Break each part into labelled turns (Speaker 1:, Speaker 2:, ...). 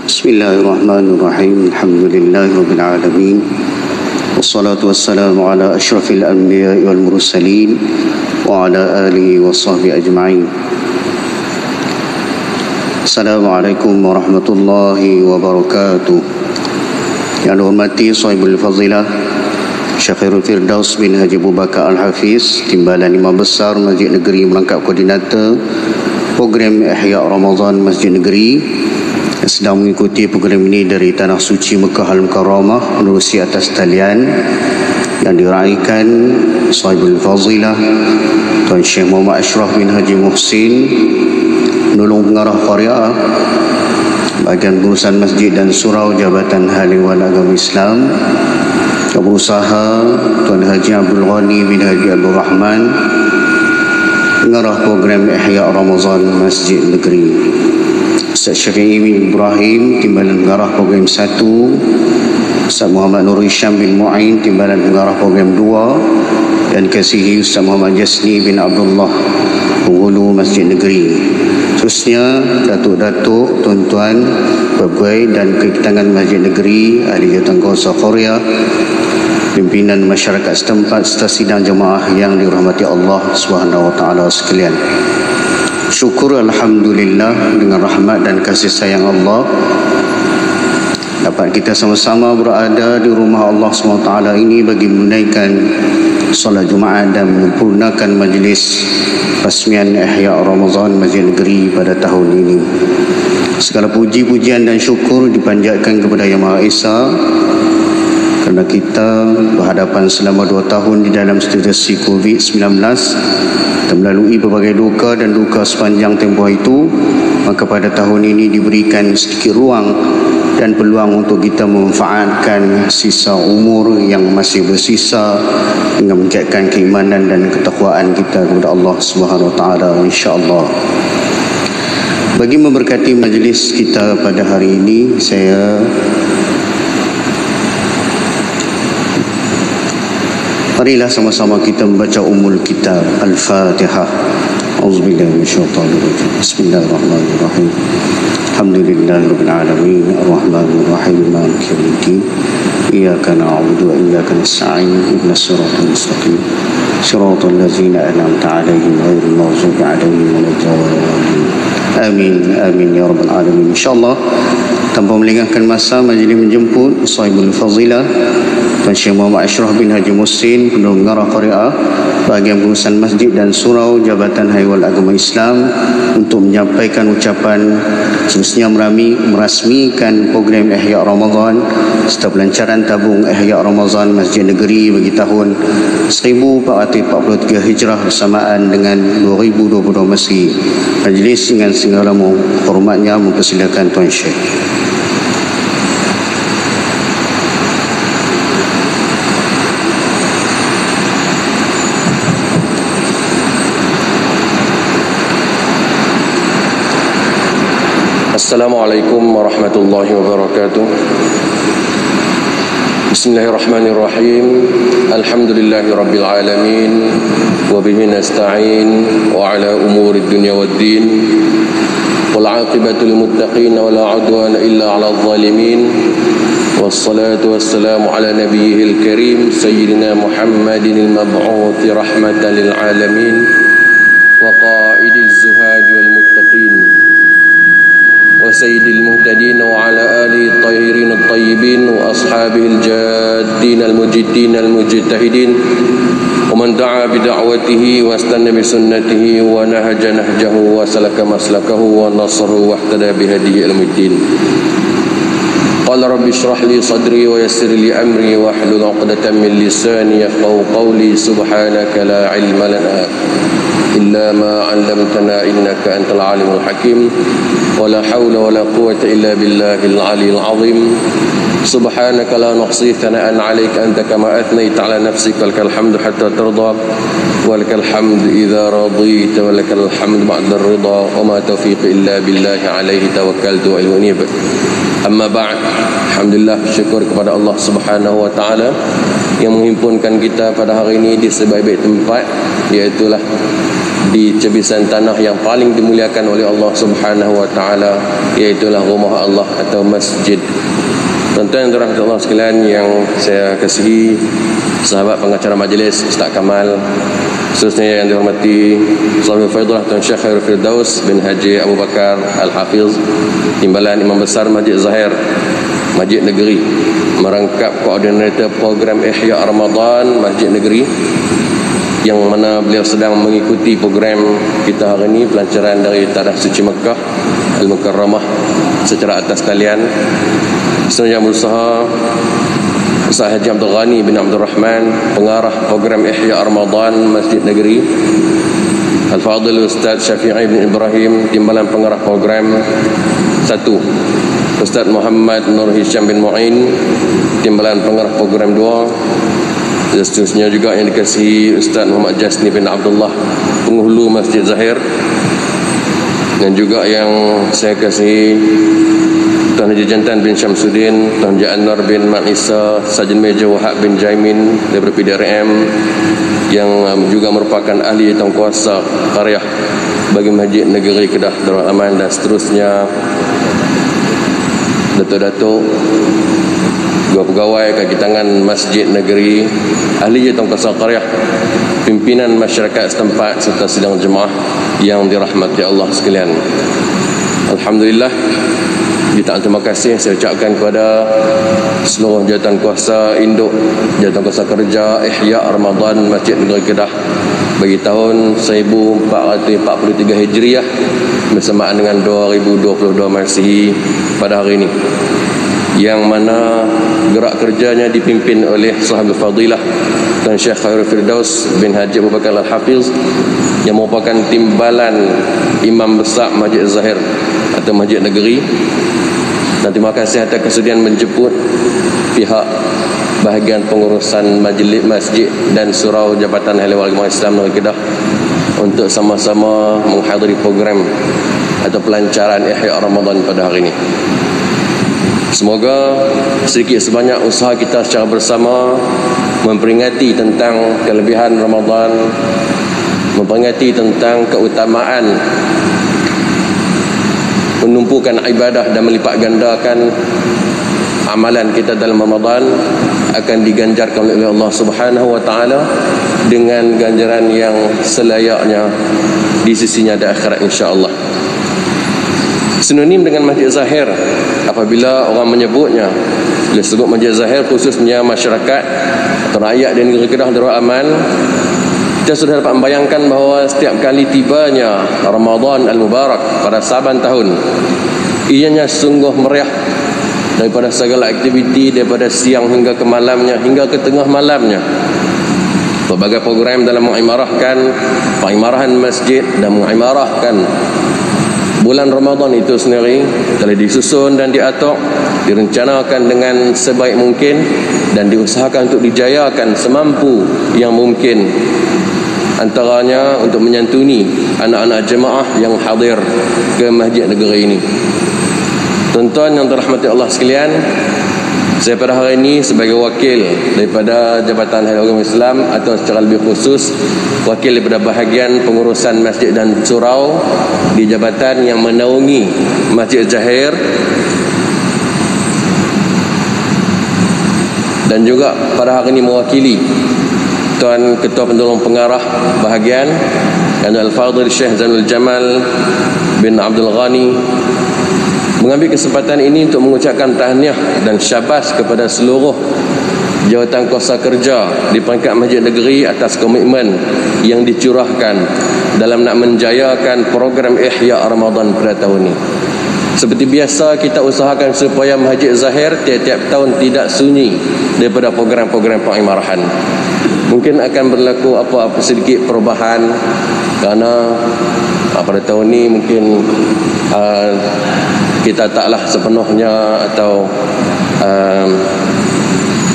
Speaker 1: Bismillahirrahmanirrahim. Alhamdulillahirabbil alamin. Wassalatu wassalamu ala asyrafil anbiya'i wal mursalin wa ala alihi wa sahbihi ajma'in. Assalamualaikum warahmatullahi wabarakatuh. Yang dihormati sahibul fadilah Syakhirul Firdaus bin Haji Abu Bakar Al-Hafiz, Timbalan Imam Besar Masjid Negeri Melangkap Koordinator Program Ihya Ramadan Masjid Negeri, yang sedang mengikuti program ini dari Tanah Suci Mekah Al-Mukarramah menerusi atas talian yang diraikan sahibul fadilah Tuan Syekh Muhammad Ashraf bin Haji Muhsin, penolong pengarah Qari'ah bahagian pengurusan masjid dan surau Jabatan Hal Ehwal Agama Islam, berusaha Tuan Haji Abdul Ghani bin Haji Abdul Rahman, pengarah program Ihya Ramadan Masjid Negeri, Ustaz Syafi'i bin Ibrahim, Timbalan pengarah program 1, Ustaz Muhammad Nur Hisham bin Mu'in, Timbalan pengarah program 2, dan Kasihi Ustaz Muhammad Jasni bin Abdullah, penghulu Masjid Negeri. Khususnya datuk-datuk, tuan-tuan, pegawai dan kekitangan Masjid Negeri, ahli jawatankuasa Korea, pimpinan masyarakat setempat serta sidang jemaah yang dirahmati Allah Subhanahu wa taala sekalian. Syukur alhamdulillah, dengan rahmat dan kasih sayang Allah dapat kita sama-sama berada di rumah Allah SWT ini bagi menunaikan solat Jumaat dan menyempurnakan majlis rasmian Ihya Ramadan Masjid Negeri pada tahun ini. Segala puji-pujian dan syukur dipanjatkan kepada Yang Maha Esa kerana kita berhadapan selama 2 tahun di dalam situasi COVID-19 dan melalui berbagai duka dan duka sepanjang tempoh itu, maka pada tahun ini diberikan sedikit ruang dan peluang untuk kita memanfaatkan sisa umur yang masih bersisa dengan menjaga keimanan dan ketakwaan kita kepada Allah Subhanahu wa taala, insya-Allah. Bagi memberkati majlis kita pada hari ini, marilah sama-sama kita membaca Ummul Kitab Al-Fatihah. A'udzubillahi minasyaitonir rajim. Bismillahirrahmanirrahim. Alhamdulillahirabbil alamin, arrahmanir rahim, maliki yaumiddin. Iyyaka na'budu wa iyyaka nasta'in. Ihdinas siratal mustaqim. Siratal ladzina an'amta 'alaihim ghairil maghdubi 'alaihim waladdallin. Amin amin ya rabbal alamin. Insyaallah tanpa melengahkan masa, majlis menjemput sahibul fadilah Tuan Syekh Muhammad Ashraf bin Haji Muhsin, penolong pengarah Qari'ah bahagian pengurusan masjid dan surau Jabatan Hal Ehwal Agama Islam, untuk menyampaikan ucapan semestinya merasmikan program Ihya Ramadan serta pelancaran tabung Ihya Ramadan Masjid Negeri bagi tahun 1443 Hijrah bersamaan dengan 2022 Masri. Majlis dengan segala hormatnya mempersilakan Tuan Syekh.
Speaker 2: Assalamualaikum warahmatullahi wabarakatuh. Bismillahirrahmanirrahim. Alhamdulillahi rabbil alamin, wa bihi nasta'in wa ala umuri dunya waddin, wal 'aqibatu lil muttaqin wa la 'udwana illa 'alal zalimin. Wassalatu wassalamu ala nabiyyil karim sayyidina Muhammadin al-mab'uth rahmatan lil alamin wa qa'idiz zuhad wal muttaqin wa sayyidil muhtadin wa ala alihi at-tahirin at-tayyibin wa ashabihi al-jaddin al-mujiddin al-mujtahidin wa man da'a bi da'watihi wa istanna bi sunnatihi wa nahaja nahjahu wa salaka maslakahu wa nasara wa ihtada bi hadihi al-muddin. Qala rabbi shrah li sadri wa yassir li amri wa hlul 'uqdatam min lisani yafqahu qawli. Subhanaka la 'ilma lana illa ma 'allamtana innaka antal 'alimul hakim. ولا حول ولا قوة إلا بالله العلي العظيم. سبحانك لا نحصي ثناء عليك أنت كما أثنيت على نفسك. لك الحمد حتى ترضى ولك الحمد إذا رضيت ولك الحمد بعد الرضا وما توفيق إلا بالله عليه توكلت وإليه أنيب. Amma ba'd. Alhamdulillah, syukur kepada Allah Subhanahu wa taala yang menghimpunkan kita pada hari ini di sebaik-baik tempat, iaitu di cebisan tanah yang paling dimuliakan oleh Allah Subhanahu wa taala, iaitulah rumah Allah atau masjid. Tuan-tuan dan rahmat Allah sekalian yang saya kasihi, sahabat pengacara majlis Ustaz Kamal, khususnya yang dihormati Sahibul Faidah Tuan Syekh Khairul Firdaus bin Haji Abu Bakar Al-Hafiz, Timbalan Imam Besar Masjid Zahir Masjid Negeri, merangkap koordinator program Ihya Ramadan Masjid Negeri, yang mana beliau sedang mengikuti program kita hari ini, pelancaran dari Tanah Suci Mekah Al-Mukarramah secara atas talian. Sebenarnya berusaha Ustaz Haji Abdul Ghani bin Abdul Rahman, pengarah program Ihya Ramadan Masjid Negeri. Al-Fadil Ustaz Syafi'i bin Ibrahim, timbalan pengarah program 1. Ustaz Muhammad Nur Hisham bin Mu'in, timbalan pengarah program 2. Dan seterusnya juga yang dikasihi Ustaz Muhammad Jasni bin Abdullah, penghulu Masjid Zahir. Dan juga yang saya kasihi Tuan Haji Jantan bin Syamsuddin, Tuan Haji Anwar bin Mak Isa, Sarjan Major Wahab bin Jaimin daripada PDRM, yang juga merupakan ahli tangkuasa qaryah bagi Masjid Negeri Kedah Darul Aman, dan seterusnya datuk-datuk, pegawai kaki tangan Masjid Negeri, ahli tangkuasa qaryah, pimpinan masyarakat setempat serta sidang jemaah yang dirahmati Allah sekalian. Alhamdulillah, jutaan terima kasih saya ucapkan kepada seluruh jawatan kuasa induk, jawatan kuasa kerja Ihya Ramadan Masjid Negeri Kedah bagi tahun 1443 Hijriah bersamaan dengan 2022 Masihi pada hari ini, yang mana gerak kerjanya dipimpin oleh Sahibul Fadilah Tuan Syekh Khairul Firdaus bin Haji Abu Bakar Al-Hafiz, yang merupakan timbalan Imam Besar Masjid Zahir atau Masjid Negeri. Dan terima kasih atas kesudian menjemput pihak bahagian pengurusan majlis masjid dan surau Jabatan Ahli Agama Islam Negeri Kedah untuk sama-sama menghadiri program atau pelancaran Ihya Ramadan pada hari ini. Semoga sedikit sebanyak usaha kita secara bersama memperingati tentang kelebihan Ramadan, memperingati tentang keutamaan menumpukan ibadah dan melipat gandakan amalan kita dalam Ramadan, akan diganjarkan oleh Allah Subhanahu wa taala dengan ganjaran yang selayaknya di sisinya di akhirat insya-Allah. Sinonim dengan Masjid Zahir, apabila orang menyebutnya, bila sebut Masjid Zahir khususnya masyarakat atau rakyat di negeri Kedah Darul Aman, kita sudah dapat membayangkan bahawa setiap kali tibanya Ramadan Al-Mubarak pada saban tahun, ianya sungguh meriah daripada segala aktiviti, daripada siang hingga ke malamnya, hingga ke tengah malamnya. Berbagai program dalam mengimarahkan pengimarahan masjid dan mengimarahkan bulan Ramadan itu sendiri telah disusun dan diatur, direncanakan dengan sebaik mungkin dan diusahakan untuk dijayakan semampu yang mungkin, antaranya untuk menyantuni anak-anak jemaah yang hadir ke Masjid Negeri ini. Tuan-tuan yang dirahmati Allah sekalian, saya pada hari ini sebagai wakil daripada Jabatan Ahli Agama Islam atau secara lebih khusus wakil daripada bahagian pengurusan masjid dan surau di jabatan yang menaungi Masjid Zahir, dan juga pada hari ini mewakili Tuan Ketua Penolong Pengarah Bahagian dan Al-Fadhil Syekh Zainul Jamal bin Abdul Ghani, mengambil kesempatan ini untuk mengucapkan tahniah dan syabas kepada seluruh jawatan kuasa kerja di peringkat Masjid Negeri atas komitmen yang dicurahkan dalam nak menjayakan program Ihya Ramadan pada tahun ini. Seperti biasa, kita usahakan supaya Masjid Zahir tiap-tiap tahun tidak sunyi daripada program-program pengimarahan. Mungkin akan berlaku apa-apa sedikit perubahan kerana pada tahun ini mungkin kita taklah sepenuhnya atau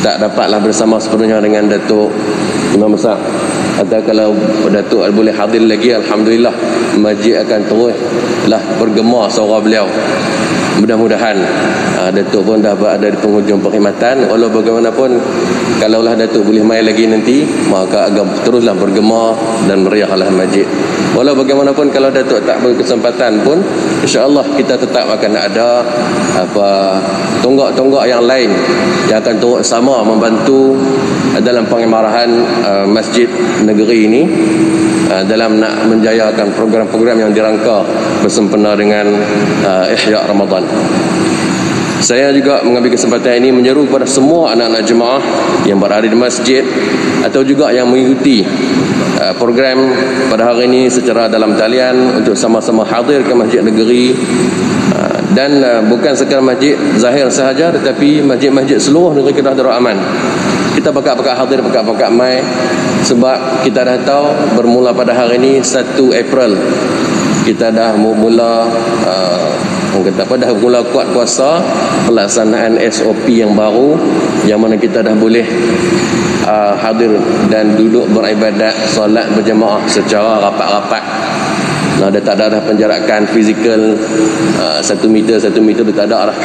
Speaker 2: tak dapatlah bersama sepenuhnya dengan Datuk Imam Besar, atau kalau Datuk boleh hadir lagi, alhamdulillah, masjid akan teruslah bergema suara beliau mudah-mudahan Datuk pun dah berada di penghujung perkhidmatan. Walau bagaimanapun, kalaulah Datuk boleh mai lagi nanti, maka agak teruslah bergema dan meriahlah masjid. Walau bagaimanapun, kalau Datuk tak berkesempatan pun, insya-Allah kita tetap akan ada tonggak-tonggak yang lain yang akan turut sama membantu dalam pengemarahan masjid negeri ini, dalam nak menjayakan program-program yang dirangka bersempena dengan Ihya Ramadan. Saya juga mengambil kesempatan ini menyeru kepada semua anak-anak jemaah yang berada di masjid atau juga yang mengikuti program pada hari ini secara dalam talian untuk sama-sama hadir ke masjid negeri, dan bukan sekadar masjid Zahir sahaja, tetapi masjid-masjid seluruh negeri Kedah Darul Aman. Kita bakal hadir, bakal mai, sebab kita dah tahu bermula pada hari ini 1 April kita dah mula dah mula kuat kuasa pelaksanaan SOP yang baru, yang mana kita dah boleh hadir dan duduk beribadat solat berjemaah secara rapat-rapat. Dah tak ada penjarakan fizikal 1 meter dah tak ada dah.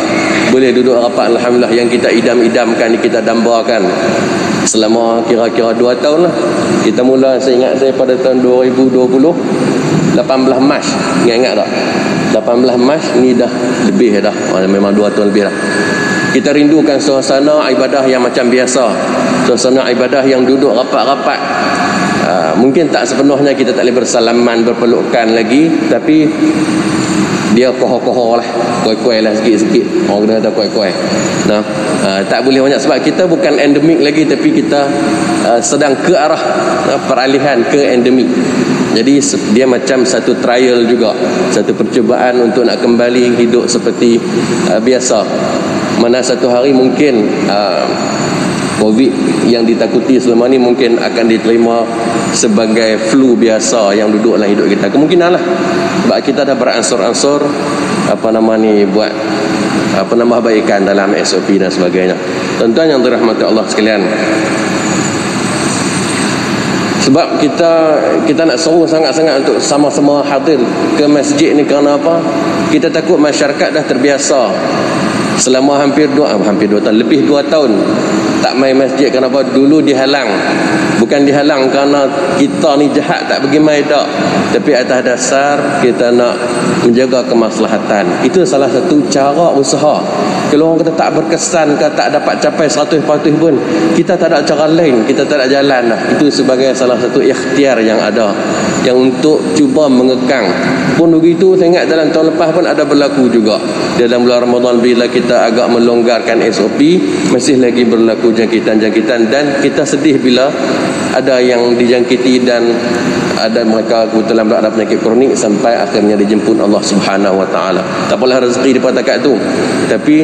Speaker 2: Boleh duduk rapat, alhamdulillah. Yang kita idam-idamkan, kita dambakan selama kira-kira 2 tahun lah. Kita mula, saya ingat saya pada tahun 2020 18 Mac, ingat tak? 18 Mac ni dah lebih dah, memang 2 tahun lebih dah. Kita rindukan suasana ibadah yang macam biasa, suasana ibadah yang duduk rapat-rapat. Mungkin tak sepenuhnya kita tak boleh bersalaman, berpelukan lagi, tapi dia koho-koho lah, kuai-kuai lah sikit-sikit. Orang kena kata kuai-kuai. Tak boleh banyak sebab kita bukan endemik lagi, tapi kita sedang ke arah peralihan ke endemik. Jadi dia macam satu trial juga, satu percubaan untuk nak kembali hidup seperti biasa. Mana satu hari mungkin COVID yang ditakuti selama ni mungkin akan diterima sebagai flu biasa yang duduk dalam hidup kita. Kemungkinan lah, sebab kita dah beransur-ansur buat penambahbaikan dalam SOP dan sebagainya. Tuan-tuan yang dirahmati Allah sekalian, sebab kita nak seru sangat-sangat untuk sama-sama hadir ke masjid ni. Kerana apa? Kita takut masyarakat dah terbiasa selama hampir 2 tahun, lebih 2 tahun tak main masjid. Kenapa? Dulu dihalang. Bukan dihalang kerana kita ni jahat tak pergi main tak, tapi atas dasar kita nak menjaga kemaslahatan. Itu salah satu cara usaha. Kalau orang kata tak berkesan ke tak dapat capai 100% pun, kita tak ada cara lain, kita tak ada jalan lah. Itu sebagai salah satu ikhtiar yang ada, yang untuk cuba mengekang. Pun begitu, saya ingat dalam tahun lepas pun ada berlaku juga. Dalam bulan Ramadan bila kita agak melonggarkan SOP, masih lagi berlaku jangkitan-jangkitan, dan kita sedih bila ada yang dijangkiti dan ada mereka kebetulan berada penyakit kronik sampai akhirnya dijemput Allah Subhanahu Wa Taala. Tak apalah rezeki daripada takat tu, tapi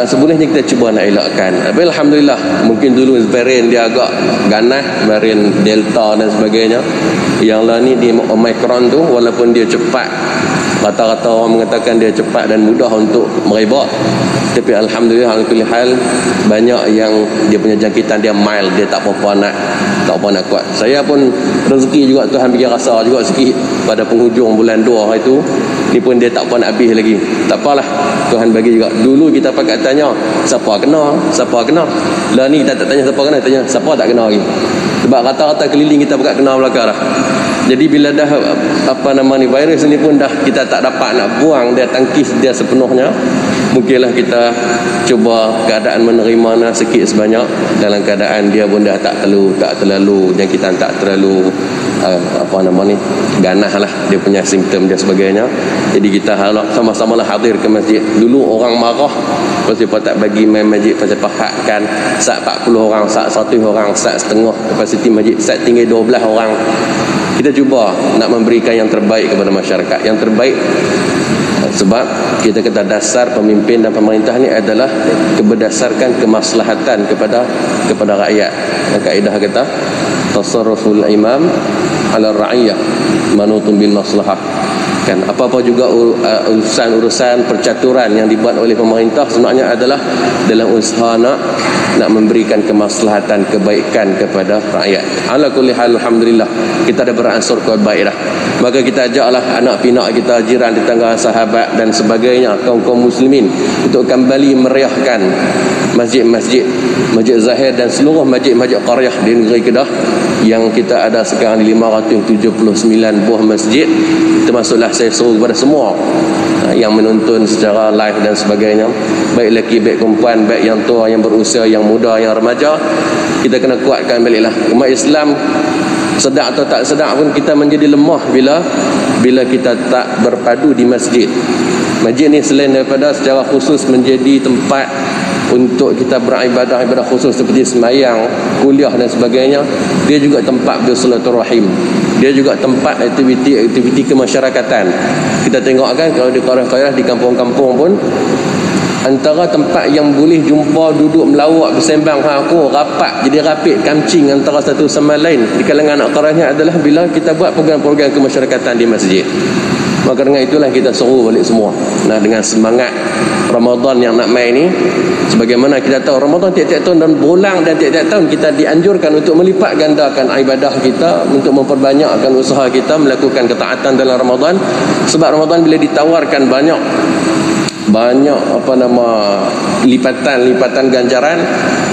Speaker 2: sebenarnya kita cuba nak elakkan. Tapi alhamdulillah, mungkin dulu varian dia agak ganas, varian Delta dan sebagainya. Yang lah ni di Omicron tu, walaupun dia cepat, rata-rata orang mengatakan dia cepat dan mudah untuk merebak, tapi alhamdulillah alhamdulillah banyak yang dia punya jangkitan dia mild, dia tak apa-apa nak kuat. Saya pun rezeki juga Tuhan bagi rasa juga sikit pada penghujung bulan 2 itu. Ni pun dia tak apa nak habis lagi. Tak apalah, Tuhan bagi juga. Dulu kita pakai tanya siapa kena. Lah ni kita tak tanya siapa kena, tanya siapa tak kena lagi. Sebab rata-rata keliling kita pakai kena belakang dah. Jadi bila dah virus ni pun dah kita tak dapat nak buang dia, tangkis dia sepenuhnya, mungkinlah kita cuba keadaan menerimanya sikit sebanyak, dalam keadaan dia pun dah tak terlalu jangkitan, tak terlalu ganas lah dia punya simptom dia sebagainya. Jadi kita harap sama-sama lah hadir ke masjid. Dulu orang marah pasal tak bagi main masjid, pasal pahatkan sat 40 orang, sat 100 orang, sat setengah kapasiti masjid, sat tinggal 12 orang. Kita cuba nak memberikan yang terbaik kepada masyarakat, yang terbaik. Sebab kita kata dasar pemimpin dan pemerintah ni adalah berdasarkan kemaslahatan kepada rakyat. Kaedah kata tasarruful imam ala ra'iyah manutun bil maslahah. Kan apa-apa juga urusan percaturan yang dibuat oleh pemerintah sebenarnya adalah dalam usaha nak nak memberikan kemaslahatan, kebaikan kepada rakyat. Ala kulli hal, alhamdulillah kita ada beransur ke baik dah. Maka kita ajaklah anak pinak kita, jiran, tetangga, sahabat dan sebagainya, kaum-kaum muslimin untuk kembali meriahkan masjid-masjid, Masjid Zahir dan seluruh masjid-masjid qaryah di negeri Kedah yang kita ada sekarang di 579 buah masjid. Termasuklah saya seru kepada semua yang menonton secara live dan sebagainya, baik lelaki, baik perempuan, baik yang tua, yang berusia, yang muda, yang remaja, kita kena kuatkan baliklah. Umat Islam sedar atau tak sedar pun kita menjadi lemah bila kita tak berpadu di masjid. Masjid ni selain daripada secara khusus menjadi tempat untuk kita beribadah khusus seperti semayang, kuliah dan sebagainya, dia juga tempat bersilaturahim, dia juga tempat aktiviti kemasyarakatan. Kita tengok kan, kalau di qaryah-qaryah, di kampung-kampung pun, antara tempat yang boleh jumpa, duduk, melawak, bersembang, aku rapat, jadi rapid kancing antara satu sama lain di kalangan anak qaryahnya adalah bila kita buat program-program kemasyarakatan di masjid. Maka dengan itulah kita seru balik semua. Nah, dengan semangat Ramadan yang nak mai ni, sebagaimana kita tahu Ramadan tiap-tiap tahun dan berulang, dan tiap-tiap tahun kita dianjurkan untuk melipat gandakan ibadah kita, untuk memperbanyakkan usaha kita melakukan ketaatan dalam Ramadan. Sebab Ramadan bila ditawarkan banyak lipatan ganjaran,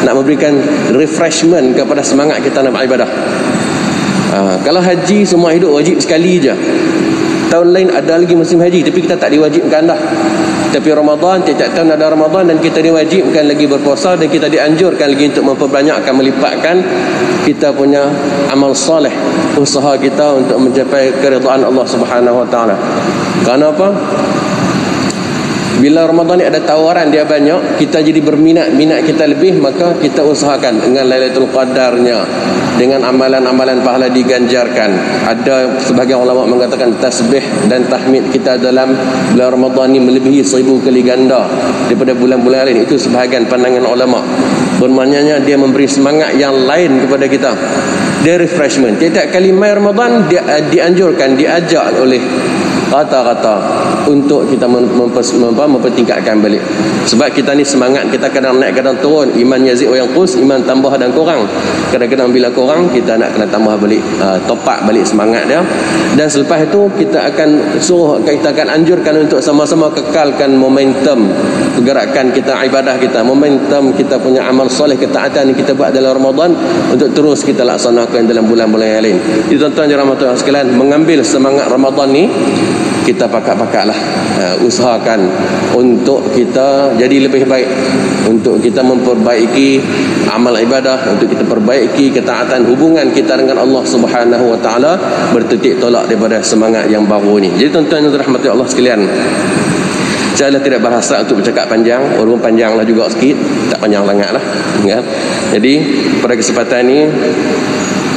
Speaker 2: nak memberikan refreshment kepada semangat kita nak beribadah. Kalau haji semua hidup wajib sekali je. Tahun lain ada lagi musim haji, tapi kita tak diwajibkan dah. Tapi Ramadan, tiap-tiap tahun ada Ramadan, dan kita diwajibkan lagi berpuasa, dan kita dianjurkan lagi untuk memperbanyakkan, melipatkan kita punya amal soleh, usaha kita untuk mencapai keridhaan Allah Subhanahu Wa Taala. Kerana apa? Bila Ramadan ni ada tawaran dia banyak, kita jadi berminat kita lebih, maka kita usahakan dengan Lailatul Qadarnya, dengan amalan-amalan pahala diganjarkan. Ada sebahagian ulama mengatakan tasbih dan tahmid kita dalam bulan Ramadan ni melebihi 1000 kali ganda daripada bulan-bulan lain. Itu sebahagian pandangan ulama. Bermaknanya dia memberi semangat yang lain kepada kita. Dia refreshment. Tiap-tiap kali mai Ramadan dia dianjurkan, diajak oleh rata-rata untuk kita mempertingkatkan balik. Sebab kita ni semangat kita kadang naik kadang turun, iman yazid wa yanqus, iman tambah dan kurang. Kadang-kadang bila kurang kita nak kena tambah balik, top up balik semangat dia. Dan selepas itu kita akan anjurkan untuk sama-sama kekalkan momentum pergerakan kita, ibadah kita, momentum kita punya amal soleh, ketaatan yang kita buat dalam Ramadan, untuk terus kita laksanakan dalam bulan-bulan yang lain. Jadi tuan-tuan dan rahmatullahi sekalian, mengambil semangat Ramadan ni, kita pakat-pakatlah usahakan untuk kita jadi lebih baik, untuk kita memperbaiki amal ibadah, untuk kita perbaiki ketaatan hubungan kita dengan Allah Subhanahu Wa Taala, bertitik tolak daripada semangat yang baru ni. Jadi tuan-tuan yang dirahmati Allah sekalian, saya tidak berhasrat untuk bercakap panjang, walaupun panjanglah juga sikit, tak panjang sangat lah kan? Jadi pada kesempatan ni,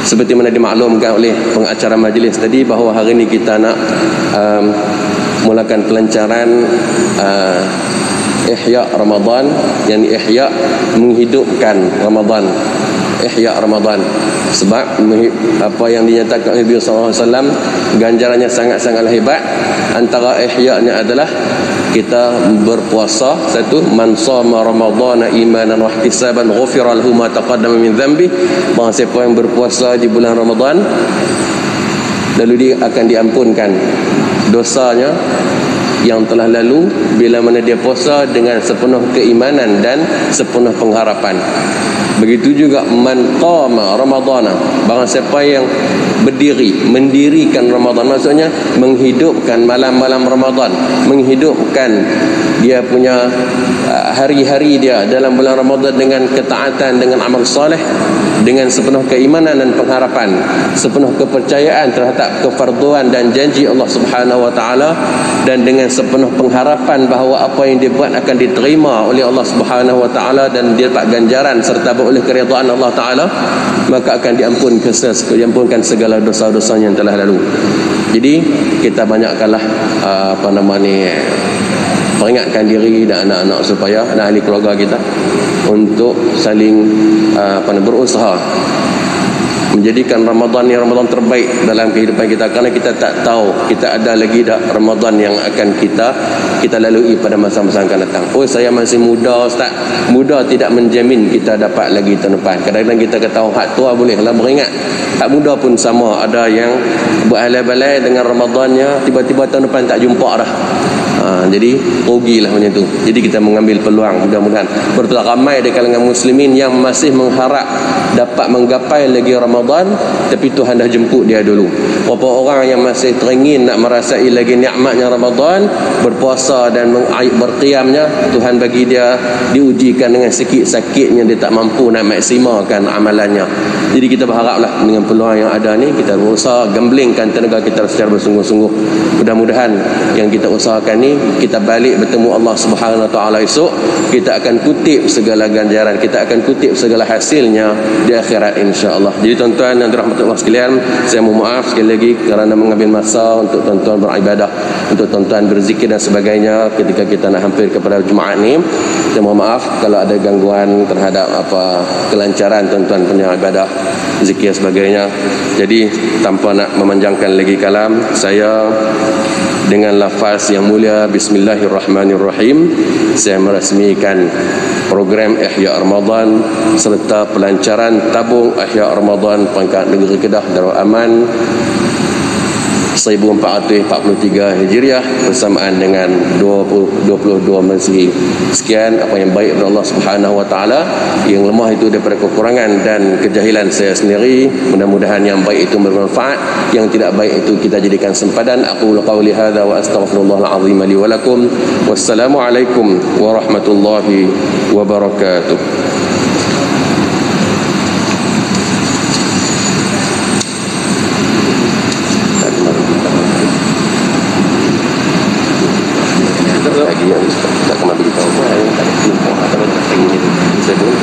Speaker 2: seperti mana dimaklumkan oleh pengacara majlis tadi, bahawa hari ini kita nak mulakan pelancaran Ihya Ramadan, yang ihya menghidupkan Ramadan, ihya Ramadan. Sebab apa yang dinyatakan oleh Nabi SAW, ganjarannya sangat-sangat hebat. Antara ihya'nya adalah kita berpuasa. Satu, man shama ramadhana imanan wa ihtisaban ghufira lahu ma taqaddama min dhanbi. Barang siapa yang berpuasa di bulan Ramadan, lalu dia akan diampunkan dosanya yang telah lalu, bila mana dia puasa dengan sepenuh keimanan dan sepenuh pengharapan. Begitu juga man qama ramadhana, barang siapa yang mendirikan Ramadan, maksudnya menghidupkan malam-malam Ramadan, menghidupkan dia punya hari-hari dia dalam bulan Ramadan dengan ketaatan, dengan amal soleh, dengan sepenuh keimanan dan pengharapan, sepenuh kepercayaan terhadap kefarduan dan janji Allah Subhanahu Wa Taala, dan dengan sepenuh pengharapan bahawa apa yang dia buat akan diterima oleh Allah Subhanahu Wa Taala dan dia dapat ganjaran serta beroleh keridhaan Allah Taala, maka akan diampunkan segala dosa-dosanya yang telah lalu. Jadi kita banyakkanlah peringatkan diri dan anak-anak supaya, dan ahli keluarga kita, untuk saling berusaha menjadikan Ramadan ni Ramadan terbaik dalam kehidupan kita, kerana kita tak tahu kita ada lagi tak Ramadan yang akan kita lalui pada masa-masa akan datang. Oh, saya masih muda Ustaz. Muda tidak menjamin kita dapat lagi tahun depan. Kadang-kadang kita kata hak tua boleh lah beringat. Hak muda pun sama, ada yang berbalai-balai dengan Ramadannya, tiba-tiba tahun depan tak jumpa dah. Jadi rugilah macam tu. Jadi kita mengambil peluang, mudah-mudahan bertulah ramai di kalangan muslimin yang masih mengharap dapat menggapai lagi Ramadan, tapi Tuhan dah jemput dia dulu. Berapa orang yang masih teringin nak merasai lagi nikmatnya Ramadan, berpuasa dan berqiyamnya, Tuhan bagi dia diujikan dengan sikit-sakitnya, dia tak mampu nak maksimalkan amalannya. Jadi kita berharaplah dengan peluang yang ada ni, kita berusaha gemblingkan tenaga kita secara bersungguh-sungguh. Mudah-mudahan yang kita usahakan ni, kita balik bertemu Allah Subhanahu Wa Taala esok, kita akan kutip segala ganjaran, kita akan kutip segala hasilnya di akhirat, insya-Allah. Jadi tuan-tuan dan rahmatullah sekalian, saya mohon maaf sekali lagi kerana mengambil masa untuk tuan-tuan beribadah, untuk tuan-tuan berzikir dan sebagainya ketika kita nak hampir kepada Jumaat ni. Saya mohon maaf kalau ada gangguan terhadap kelancaran tuan-tuan punya ibadah, zikir sebagainya. Jadi tanpa nak memanjangkan lagi kalam, saya dengan lafaz yang mulia Bismillahirrahmanirrahim, saya merasmikan program Ihya Ramadan serta pelancaran tabung Ihya Ramadan Pangkat Negeri Kedah Darul Aman 1443 Hijriah bersamaan dengan 2022 Masihi. Sekian apa yang baik dari Allah Subhanahu Wa Taala, yang lemah itu daripada kekurangan dan kejahilan saya sendiri. Mudah-mudahan yang baik itu bermanfaat, yang tidak baik itu kita jadikan sempadan. Aku qauli hadza wa astaghfirullahal azim li wa lakum. Wassalamualaikum warahmatullahi wabarakatuh. Tak kena beritahu yang tak ada penumpang atau tak ingin saya pun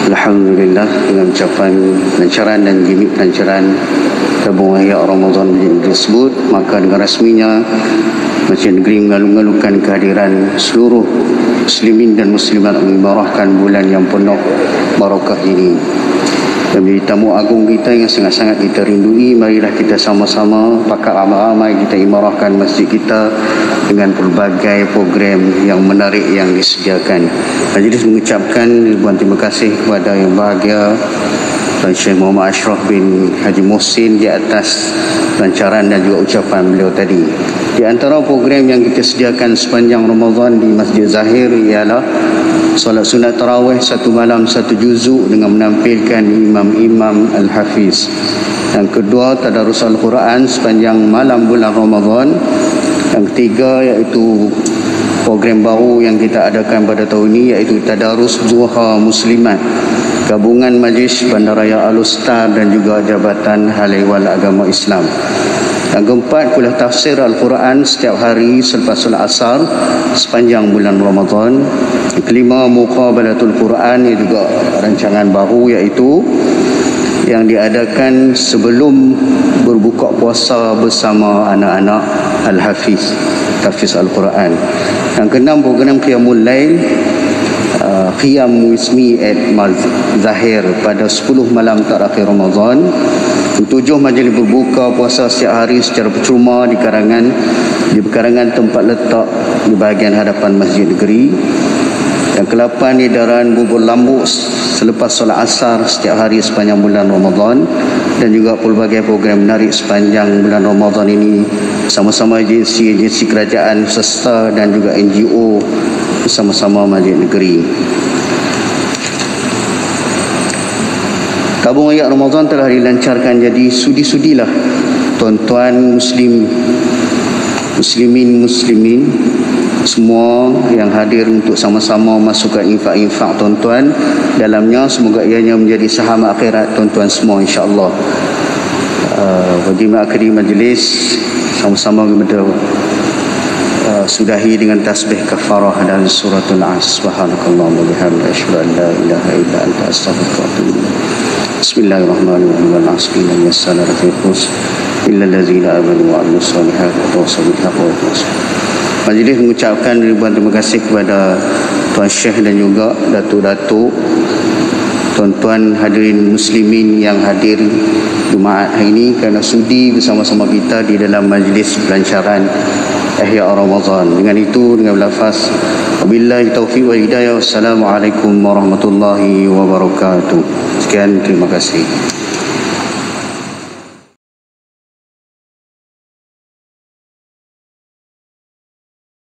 Speaker 2: Alhamdulillah, dengan ucapan pelancaran dan gimik pelancaran tabung Ihya Ramadan tersebut, maka dengan rasminya Masjid Negeri mengalu-alukan kehadiran seluruh muslimin dan muslimat mengibarahkan bulan yang penuh barakah ini. Dan menjadi tamu agung kita yang sangat-sangat kita rindui, marilah kita sama-sama pakat ramai-ramai kita imarahkan masjid kita dengan pelbagai program yang menarik yang disediakan. Majlis mengucapkan ribuan terima kasih kepada yang bahagia Tuan Syekh Muhammad Ashraf bin Haji Muhsin di atas pelancaran dan juga ucapan beliau tadi. Di antara program yang kita sediakan sepanjang Ramadan di Masjid Zahir ialah solat sunat tarawih satu malam satu juzuk dengan menampilkan imam-imam Al-Hafiz. Yang kedua, tadarus Al-Quran sepanjang malam bulan Ramadan. Yang ketiga iaitu program baru yang kita adakan pada tahun ini, iaitu tadarus Duha Muslimat, gabungan Majlis Bandaraya Al-Ustaz dan juga Jabatan Hal Ehwal Agama Islam. Yang keempat, kuliah tafsir Al-Quran setiap hari selepas solat asar sepanjang bulan Ramadan. Yang kelima, Muqabalatul Quran, ini juga rancangan baru iaitu yang diadakan sebelum berbuka puasa bersama anak-anak Al-Hafiz, Hafiz Al-Quran. Yang keenam, program Qiyamul Lail, Qiyam Wismi at Zahir pada 10 malam terakhir Ramadan. Ketujuh, majlis berbuka puasa setiap hari secara percuma di pekarangan tempat letak di bahagian hadapan Masjid Negeri. Yang ke-8, edaran bubur lambuk
Speaker 1: selepas solat asar setiap hari sepanjang bulan Ramadan, dan juga pelbagai program menarik sepanjang bulan Ramadan ini bersama-sama agensi kerajaan serta dan juga NGO bersama-sama Masjid Negeri. Tabung ayat Ramadan telah dilancarkan, jadi sudi-sudilah tuan-tuan muslimin semua yang hadir untuk sama-sama masukkan infak-infak tuan-tuan dalamnya. Semoga ianya menjadi saham akhirat tuan-tuan semua, insya-Allah. Bagi mengakhiri majlis, sama-sama kita sudahi dengan tasbih kafarah dan suratul As. Subhanakallahumma wa bihamdika asyhadu an la ilaha illa anta astaghfiruka wa atubu ilaik. Bismillahirrahmanirrahim. Al-asri lam yassala fi khus illa allazina amanu wa amilus solihati wa tawassaw bil haqqi wa tawassaw. Majlis mengucapkan ribuan terima kasih kepada Tuan Syekh dan juga datuk-datuk, tuan-tuan hadirin muslimin yang hadir Jumaat hari ini kerana sudi bersama-sama kita di dalam majlis pelancaran Ihya Ramadan. Dengan itu, dengan lafaz wabillahi taufiq wal hidayah, wassalamualaikum warahmatullahi wabarakatuh. Sekian, terima kasih.